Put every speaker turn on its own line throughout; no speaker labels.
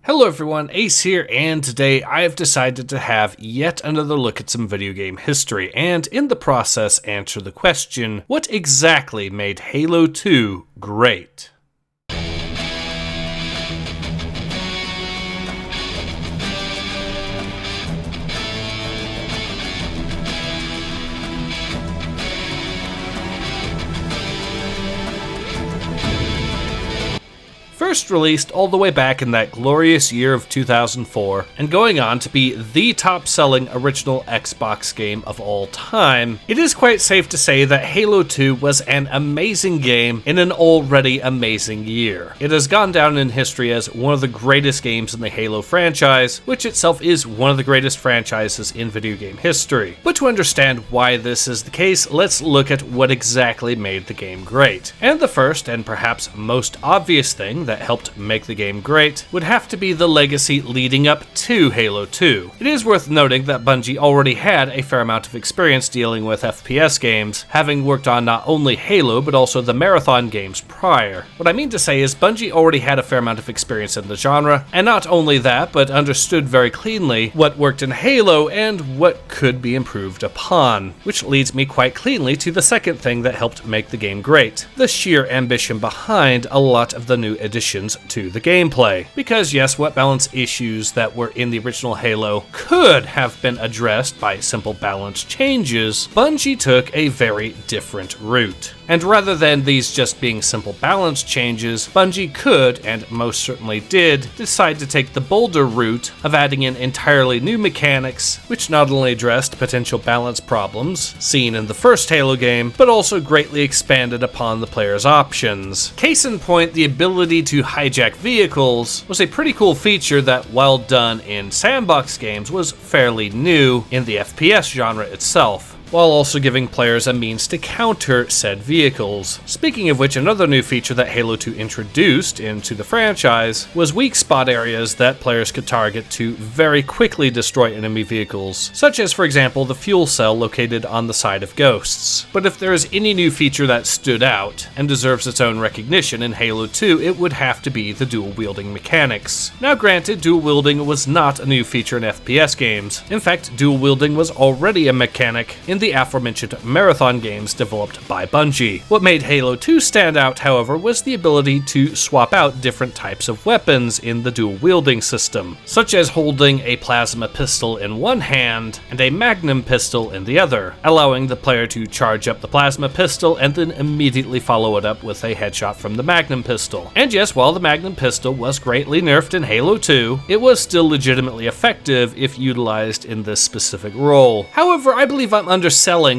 Hello everyone, Ace here, and today I've decided to have yet another look at some video game history, and in the process answer the question, what exactly made Halo 2 great? First released all the way back in that glorious year of 2004, and going on to be the top-selling original Xbox game of all time, it is quite safe to say that Halo 2 was an amazing game in an already amazing year. It has gone down in history as one of the greatest games in the Halo franchise, which itself is one of the greatest franchises in video game history. But to understand why this is the case, let's look at what exactly made the game great. And the first, and perhaps most obvious thing that helped make the game great would have to be the legacy leading up to Halo 2. It is worth noting that Bungie already had a fair amount of experience dealing with FPS games, having worked on not only Halo but also the Marathon games prior. What I mean to say is Bungie already had a fair amount of experience in the genre, and not only that, but understood very cleanly what worked in Halo and what could be improved upon. Which leads me quite cleanly to the second thing that helped make the game great: the sheer ambition behind a lot of the new additions to the gameplay. Because yes, what balance issues that were in the original Halo could have been addressed by simple balance changes, Bungie took a very different route. And rather than these just being simple balance changes, Bungie could, and most certainly did, decide to take the bolder route of adding in entirely new mechanics, which not only addressed potential balance problems seen in the first Halo game, but also greatly expanded upon the player's options. Case in point, the ability to hijack vehicles was a pretty cool feature that, while done in sandbox games, was fairly new in the FPS genre itself, while also giving players a means to counter said vehicles. Speaking of which, another new feature that Halo 2 introduced into the franchise was weak spot areas that players could target to very quickly destroy enemy vehicles, such as, for example, the fuel cell located on the side of Ghosts. But if there is any new feature that stood out and deserves its own recognition in Halo 2, it would have to be the dual-wielding mechanics. Now granted, dual-wielding was not a new feature in FPS games. In fact, dual-wielding was already a mechanic in the aforementioned Marathon games developed by Bungie. What made Halo 2 stand out, however, was the ability to swap out different types of weapons in the dual-wielding system, such as holding a plasma pistol in one hand and a magnum pistol in the other, allowing the player to charge up the plasma pistol and then immediately follow it up with a headshot from the magnum pistol. And yes, while the magnum pistol was greatly nerfed in Halo 2, it was still legitimately effective if utilized in this specific role. However, I believe I'm underselling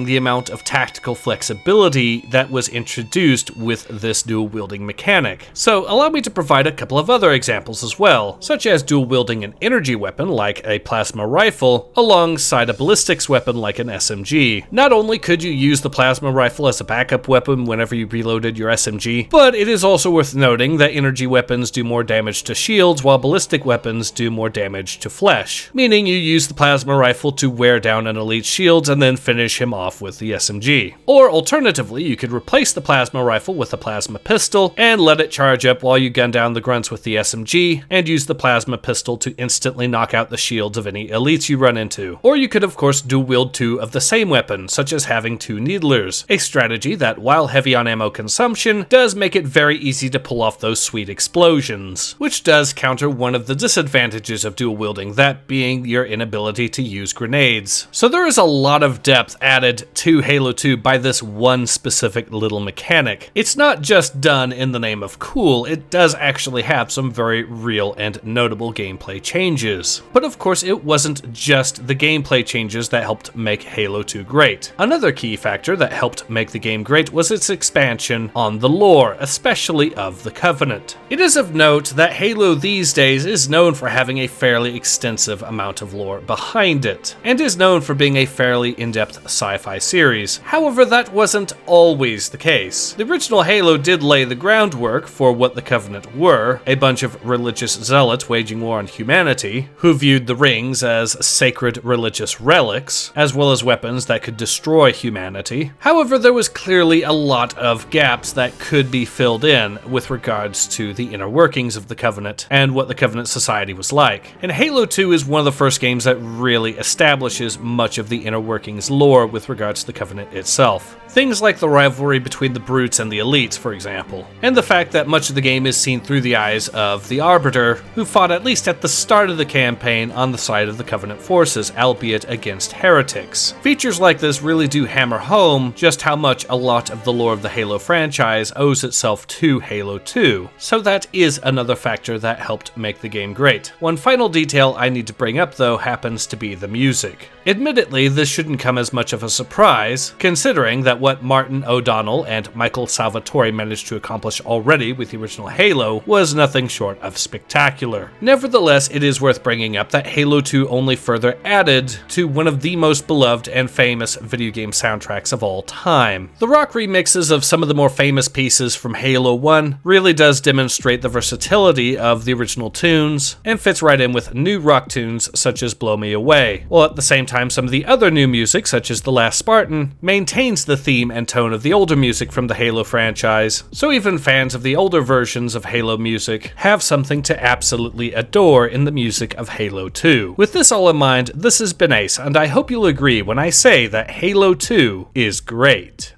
the amount of tactical flexibility that was introduced with this dual-wielding mechanic. So allow me to provide a couple of other examples as well, such as dual-wielding an energy weapon like a plasma rifle alongside a ballistics weapon like an SMG. Not only could you use the plasma rifle as a backup weapon whenever you reloaded your SMG, but it is also worth noting that energy weapons do more damage to shields while ballistic weapons do more damage to flesh, meaning you use the plasma rifle to wear down an elite's shields and then finish him off with the SMG. Or alternatively, you could replace the plasma rifle with a plasma pistol and let it charge up while you gun down the grunts with the SMG, and use the plasma pistol to instantly knock out the shields of any elites you run into. Or you could of course dual wield two of the same weapon, such as having two needlers, a strategy that, while heavy on ammo consumption, does make it very easy to pull off those sweet explosions, which does counter one of the disadvantages of dual wielding, that being your inability to use grenades. So there is a lot of depth added to Halo 2 by this one specific little mechanic. It's not just done in the name of cool, it does actually have some very real and notable gameplay changes. But of course, it wasn't just the gameplay changes that helped make Halo 2 great. Another key factor that helped make the game great was its expansion on the lore, especially of the Covenant. It is of note that Halo these days is known for having a fairly extensive amount of lore behind it, and is known for being a fairly in-depth in-depth sci-fi series. However, that wasn't always the case. The original Halo did lay the groundwork for what the Covenant were, a bunch of religious zealots waging war on humanity, who viewed the rings as sacred religious relics, as well as weapons that could destroy humanity. However, there was clearly a lot of gaps that could be filled in with regards to the inner workings of the Covenant and what the Covenant society was like. And Halo 2 is one of the first games that really establishes much of the inner workings lore with regards to the Covenant itself. Things like the rivalry between the Brutes and the Elites, for example, and the fact that much of the game is seen through the eyes of the Arbiter, who fought at least at the start of the campaign on the side of the Covenant forces, albeit against heretics. Features like this really do hammer home just how much a lot of the lore of the Halo franchise owes itself to Halo 2, so that is another factor that helped make the game great. One final detail I need to bring up though happens to be the music. Admittedly, this shouldn't come as much of a surprise, considering that what Martin O'Donnell and Michael Salvatore managed to accomplish already with the original Halo was nothing short of spectacular. Nevertheless, it is worth bringing up that Halo 2 only further added to one of the most beloved and famous video game soundtracks of all time. The rock remixes of some of the more famous pieces from Halo 1 really does demonstrate the versatility of the original tunes, and fits right in with new rock tunes such as Blow Me Away, while at the same time some of the other new music, such as The Last Spartan, maintains the theme and tone of the older music from the Halo franchise, so even fans of the older versions of Halo music have something to absolutely adore in the music of Halo 2. With this all in mind, this has been Ace, and I hope you'll agree when I say that Halo 2 is great.